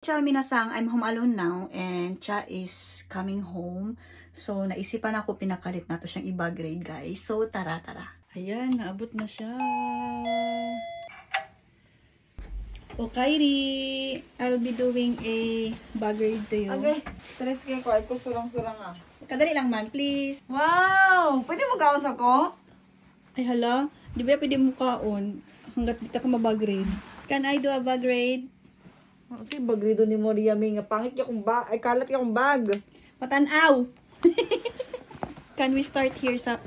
Ciao minasang, I'm home alone now and Cha is coming home. So, naisipan ako pinakalit na to siyang i-bag raid, guys. So, tara. Ayan, naabot na siya. O, Kyrie, I'll be doing a bag raid to you. Okay, stress kayo ko. Ay ko surang-surang ah. Kadali lang man, please. Wow! Pwede mo gaon sa ko? Ay, hala. Di ba pwede mo kaon hanggat di ka mabag raid? Can I do a bag raid? Kasi bagrido ni Moria may nga pangit ka kong bag. Ay, kalat ka kong bag. Matanaw! Can we start here sa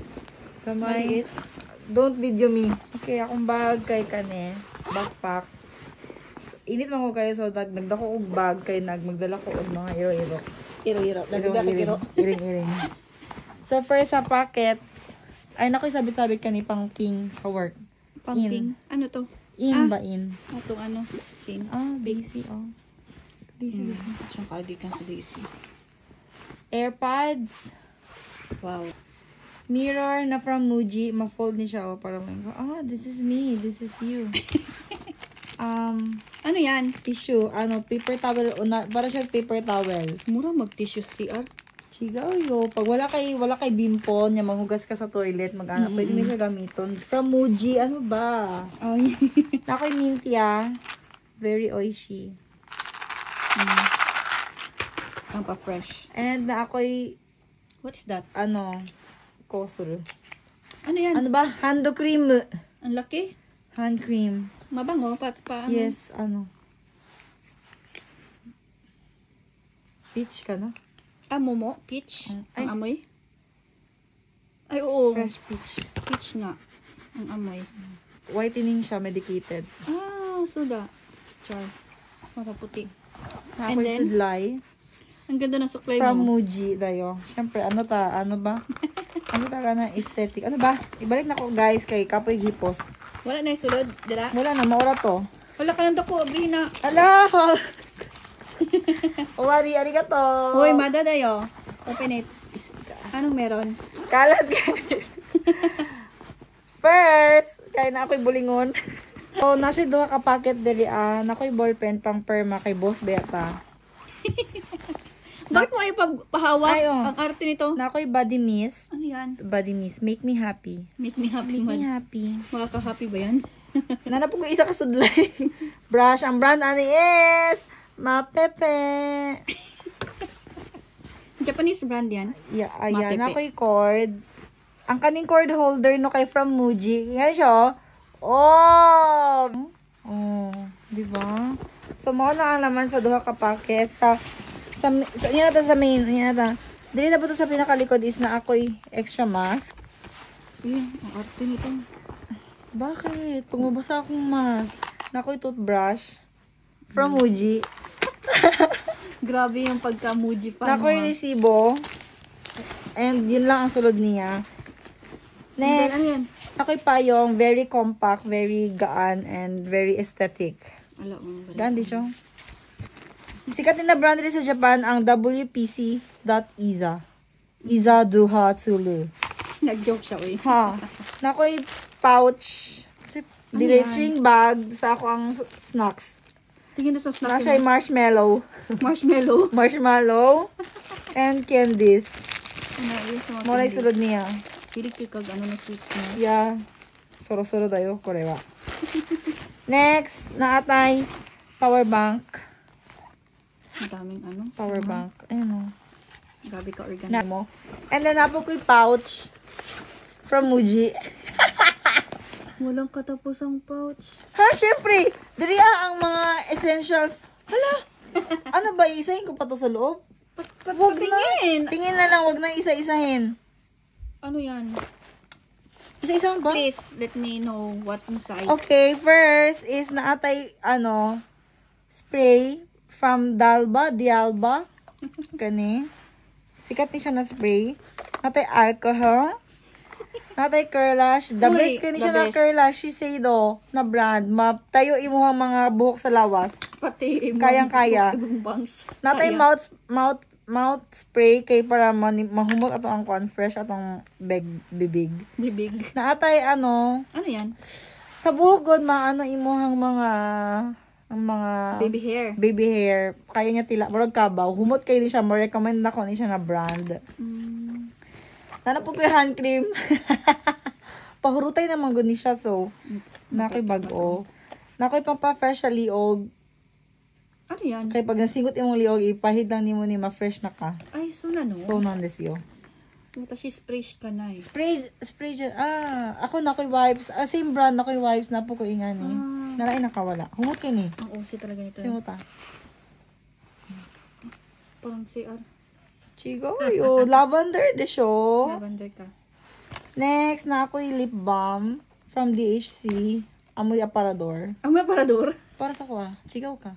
Kamay. Don't video me. Okay, akong bag kay kane. Backpack. Init man ko kayo so nagdako og bag kay magdala ko og mga iro-iro. iro-iro? Nagdala iro. Iring-iring. So first sa packet, ay nakoy sabit-sabit kani pang ping sa work. Pumping. Ano to? Ba in? Itong ano? Ping. Daisy, Daisy. Siyang kadi ka sa Daisy. AirPods. Wow. Mirror na from Muji. Ma-fold ni siya. Parang like, this is me. This is you. Ano yan? Tissue. Paper towel. Para siya paper towel. Mura mag-tissue CR. Sigaw yo. Pag wala kay bimpon, yung maghugas ka sa toilet, pwede mo siya gamiton. From Muji. Ano ba? Oh, yeah. Nakoy mintia. Very oishi. Ang pa-fresh. And na ako'y, What is that? kosul. Ano yan? Ano ba? Hand cream. Ang laki. Hand cream. Mabango. Pa ano? Yes, Peach ka na? Momo. Peach. Ay. Ang amoy. Ay, oo. Fresh peach. Peach nga. Ang amoy. Whitening siya, medicated. Suda. Char. Makaputi. Ako'y then? sudlay. Ang ganda ng suklay From mo. Muji, dayo. Siyempre, ano ba? Ano ta ka na aesthetic? Ano ba? Ibalik na ko guys kay Kapoy Gipos. Wala na yung sulod. Dira. Wala na, maura to. Wala ka nang dako. Brina. Ala! Owari, arigato! Hoy, mada dayo. Open it. Anong meron? Kalat guys. First, kaya na ako'y bulingon. So, nasa duha ka packet dali nako'y ballpen pang perma kay Boss Beta. Bakit mo ay pagpahawak? Ay, Ang arte nito. Nako'y body mist. Ano yan? Body mist. Make me happy. Make me happy Make me man. happy. Makaka-happy ba yan? Nanapog ko isa ka sudlay. Brush. Ang brand ani is Mapepe. Japanese brand yan. Yeah, ayan. Mapepe. Nako'y cord. Ang kaning cord holder no kay from Muji. Ngayon siya. Oh! Di ba? So, mo na ang laman sa duha ka packet. Yan na sa main. Yan na. Dili na po to sa pinakalikod is na ako'y extra mask. Ang arte nito. Bakit? Pag mabasa akong mask. Nako'y toothbrush. From Muji. Grabe yung pagka-Muji pa. Nako'y resibo. And yun lang ang sulod niya. Next. Ano yan? Ako'y payong. Very compact, very gaan, and very aesthetic. Gaan di siya. Sikat din na brand rin sa Japan ang WPC.Iza. Iza Duha Tsulu. Nag-joke siya, uy. Ha. Nako'y pouch. Delay string bag sa ako ang snacks. Tingin na sa snacks. Nasa'y marshmallow. Marshmallow. Marshmallow. And candies. Mulay sulod niya. Pilig kikag ano na sweets na. Yeah. Soro-soro dayo. Korewa. Next. Naatay. Power bank. Ang daming ano. Power bank. Ayun o. Grabe ka organic. Na mo. And then napo ko'y pouch. From Muji. Walang katapusang pouch. Ha, syempre. Diri ang mga essentials. Hala. Ano ba? Isahin ko pa to sa loob? Wag Tingin! na. Tingin na lang. Wag na isa-isahin. Ano yan? Isa-isahan ba? Please, let me know what inside. Okay. First is naatay, spray from Dialba. Gani. Sikat ni siya na spray. Natay alcohol. Natay curlash. The Uy, best kani the siya na best. curlash. Shiseido na brand. Tayo imo ang mga buhok sa lawas. Pati Kayang-kaya. ibang bangs. Natay Kaya. mouth spray kay para mahumot ato ang fresh atong bibig. Bibig. Naatay Ano yan? sa buhok god maano imuhang mga ang mga Baby hair. kaya niya tila murag kabaw humot kay ni siya mo recommend nako ni siya na brand. Nana po ko yung hand cream. Pahurutay naman gud ni siya so nakoy bag-o. Nakoy pang pa-fresh sa liog. Ano yan? Kay pag nasingot imong liog ipahid lang nimo ni ma-fresh na ka. Ay, so na no? So nan desyo. Tapos spray ka na eh. Spray dyan. Ako na ko'y wipes. Same brand na ko'y wipes na po ko ingani. Nalain nakawala. Humot kayo ni. Ang OC talaga nito. Simuta. Parang CR. Chigo, yo. Lavender de siyo. Lavender ka. Next, na ako'y lip balm from DHC. Amoy aparador. Ang may aparador? Para sa ko Chigaw ka.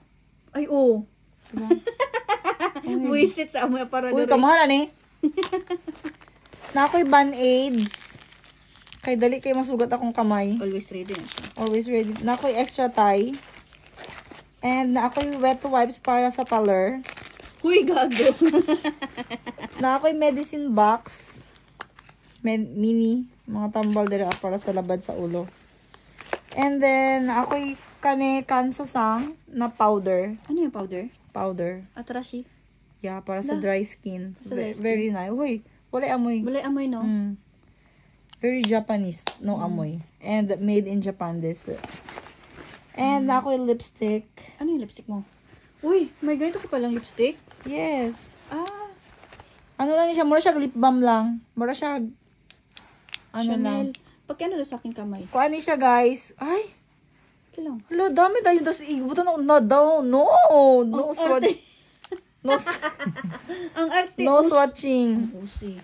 Ay, oo. Diba? Buisit sa amoy aparador. Uy, kamahalan eh. Na ako'y Band-Aids. Kay dali kay masugat akong kamay. Always ready na siya. Always ready. Na ako'y extra tie. And na ako'y wet wipes para sa taler. Huy, gago. Na ako'y medicine box. Mini. Mga tambal dira para sa labad sa ulo. And then, na ako'y kansasang na powder. Ano yung powder? Powder. Atrashi. Yeah, para sa dry skin. Sa dry skin. Very nice. Uy, wala amoy. Wala amoy, no? Very Japanese. No amoy. And made in Japan this. And na ako'y lipstick. Ano yung lipstick mo? Uy, may ganito ka palang lipstick? Yes. Ah, Ano lang siya, mura siya lip balm lang. Mura siya, ano lang. Chanel. Pagkano doon sa aking kamay? Kuha ni siya, guys. Ay, Kailang. hala, dami tayo. Tapos igutan ako na daw. No, no swatch. No, Ang arte. no swatching. Usi.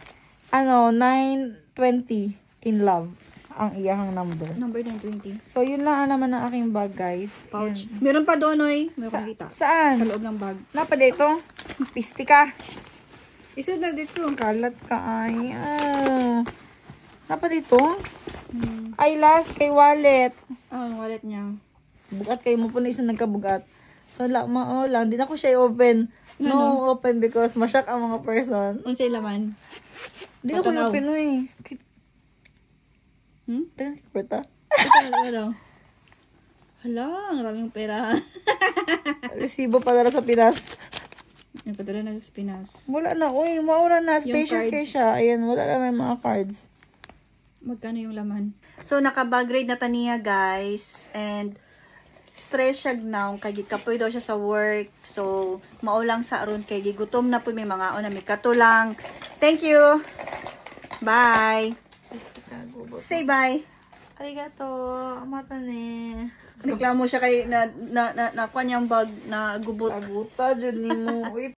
Ano, 920 in love ang iyahang number. Number 920. So, yun lang naman ang aking bag, guys. Pouch. Yan. Meron pa doon, oy. Meron kang kita. Saan? Sa loob ng bag. Napa dito? Pisti ka. Isod na dito. Kalat ka ay. Napa dito? Ay, last kay wallet. Ang wallet niya. Bugat kayo mo po na isang nagkabugat. So, lang. Di na ko siya i-open. No, open because masyak ang mga person. Unsay laman? Di ko Patanaw. i-open mo eh. Hmm? Berta? Ito daw. Hala, ang raming pera. Resibo pala sa Pinas. Nagpadala na sa Pinas. Wala na. Uy, maura na. Yung Spacious cards. kayo siya. Ayan, wala na may mga cards. Magkano yung laman? So, naka-bag ride na taniya, guys. And, stress siya now. Kay gikapoy daw siya sa work. So, maulang sa aron kay gigutom na po may mga na may katulang. Thank you. Bye. Say bye. Arigato. Amata ne. Reklamo siya kay na kuha niyang bag na gubot. Aguta, dyan ni mo. Uy,